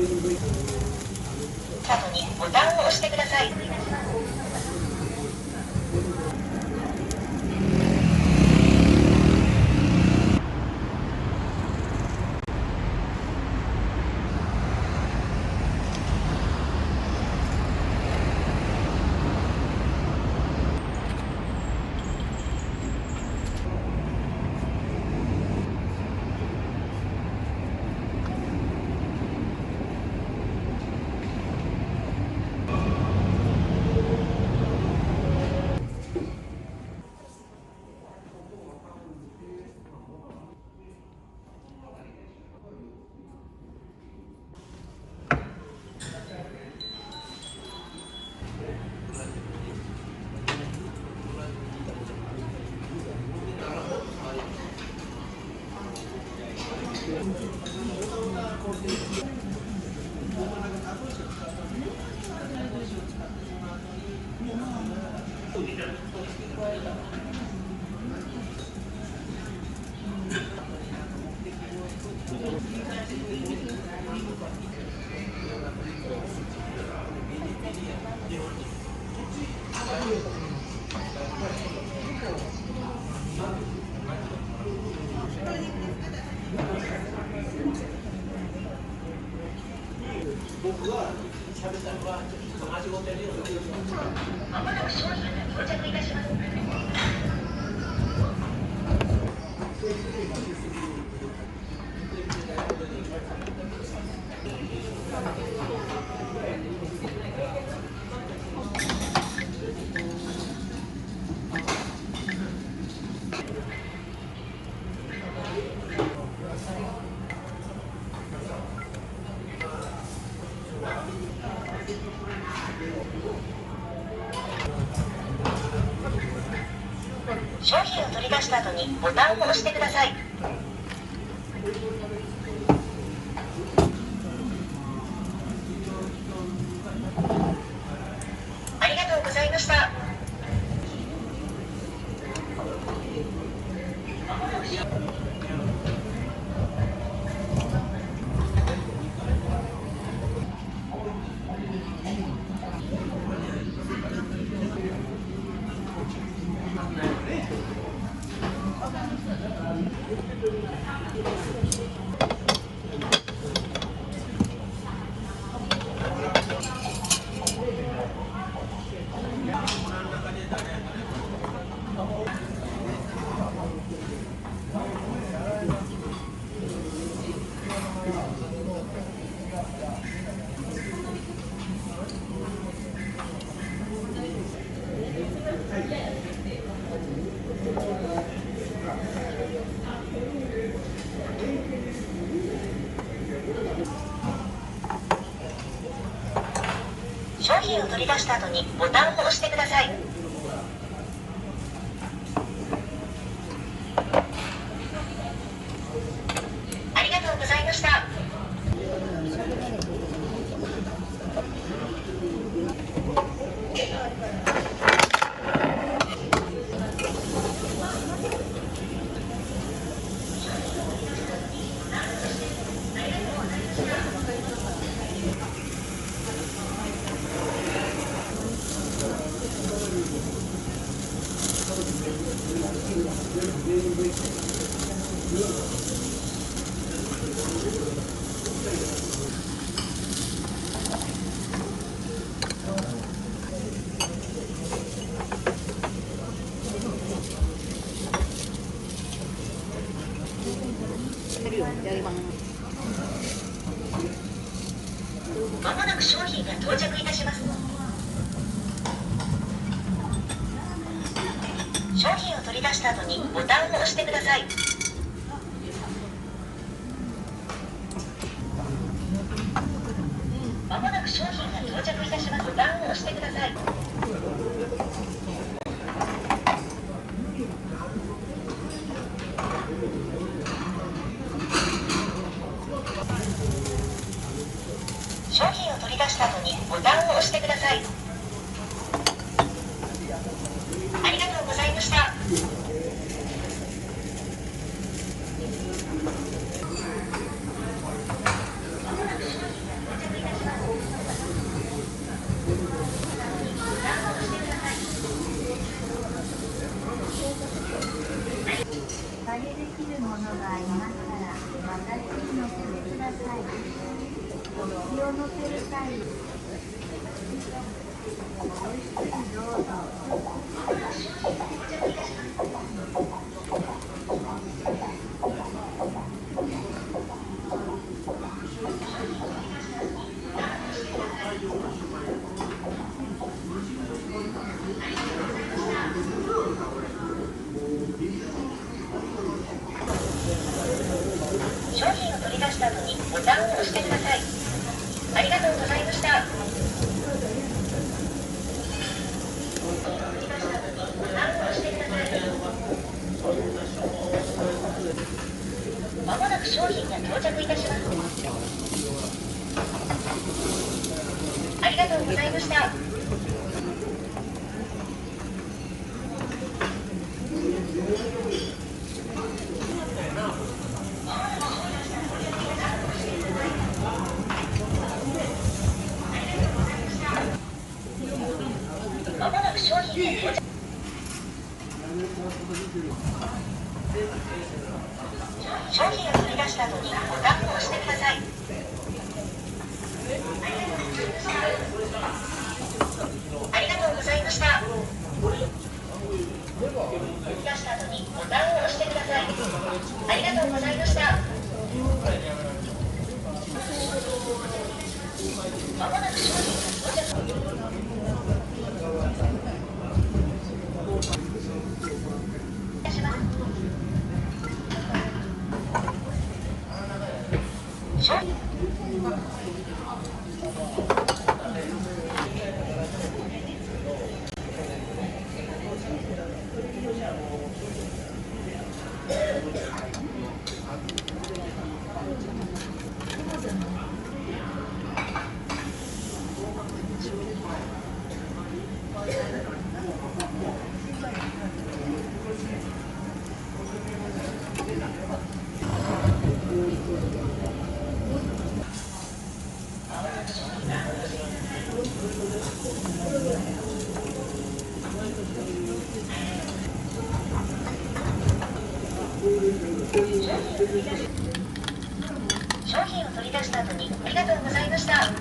スタートにボタンを押してください。まもなく商品が到着いたします。商品を取り出した後にボタンを押してください。ありがとうございました。商品を取り出した後にボタンを押してください。ありがとうございました。まもなく商品が到着いたします。商品を取り出した後にボタンを押してください。まもなく商品が到着いたします。ボタンを押してください。商品を取り出した後にボタンを押してください。ありがとうございました。商品を取り出した後にボタンを押してください。ありがとうございました。まもなく商品が到着いたします。ありがとうございました。まもなく商品が到着。商品を取り出した後にボタンを押してください。ありがとうございました。取り出した後にボタンを押してください。ありがとうございました。まもなく商品が到着。商品を取り出した後にありがとうございました。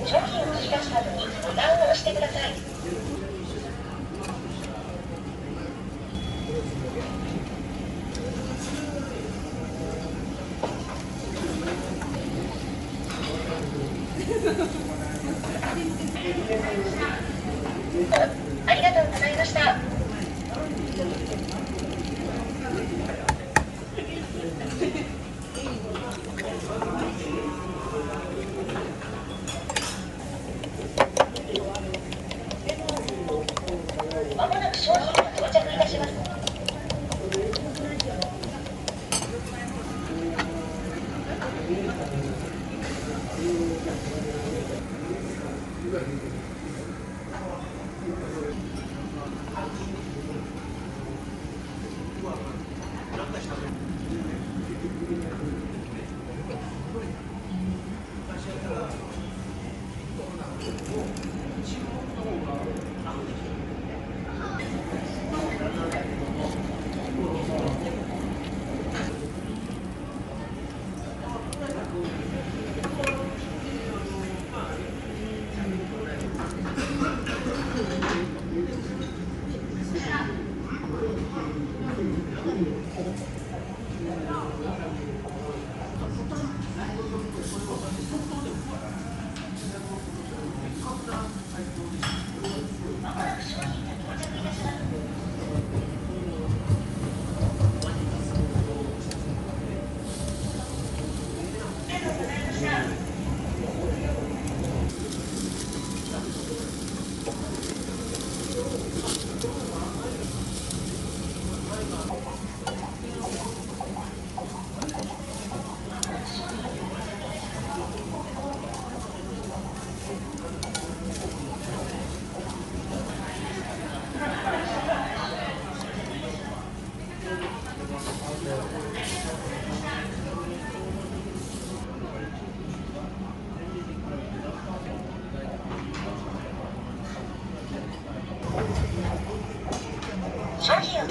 商品を取り出した後にボタンを押してください。ありがとうございました。まもなく商品が到着いたします。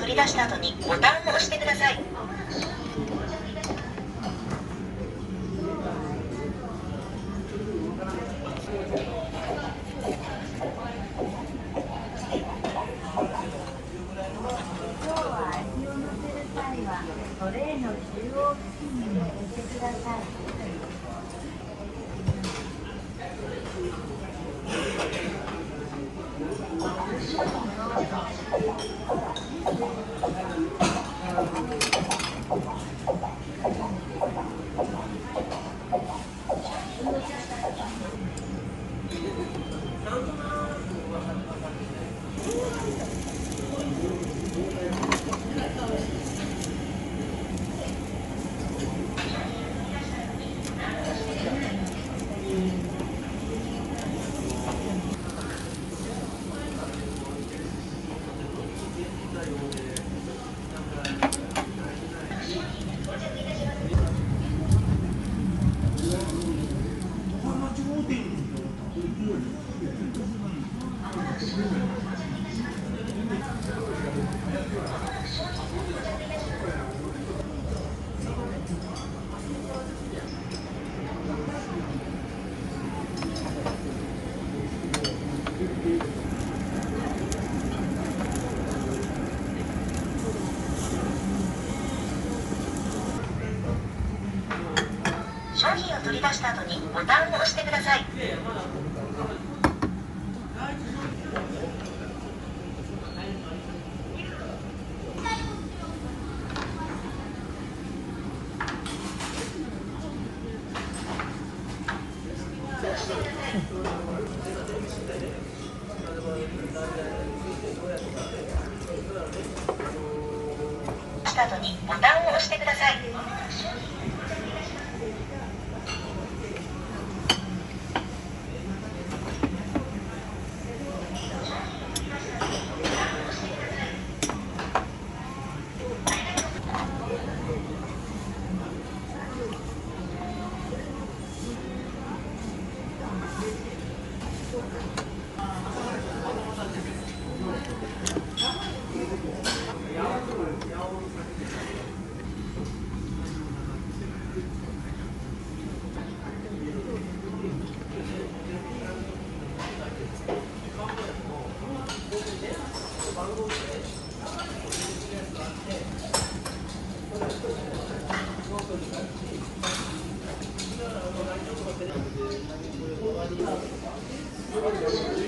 取り出した後にボタンを押してください。トレイの中央付近に乗せてください。商品を取り出した後にボタンを押してください。した後にボタンを押してください。終わります。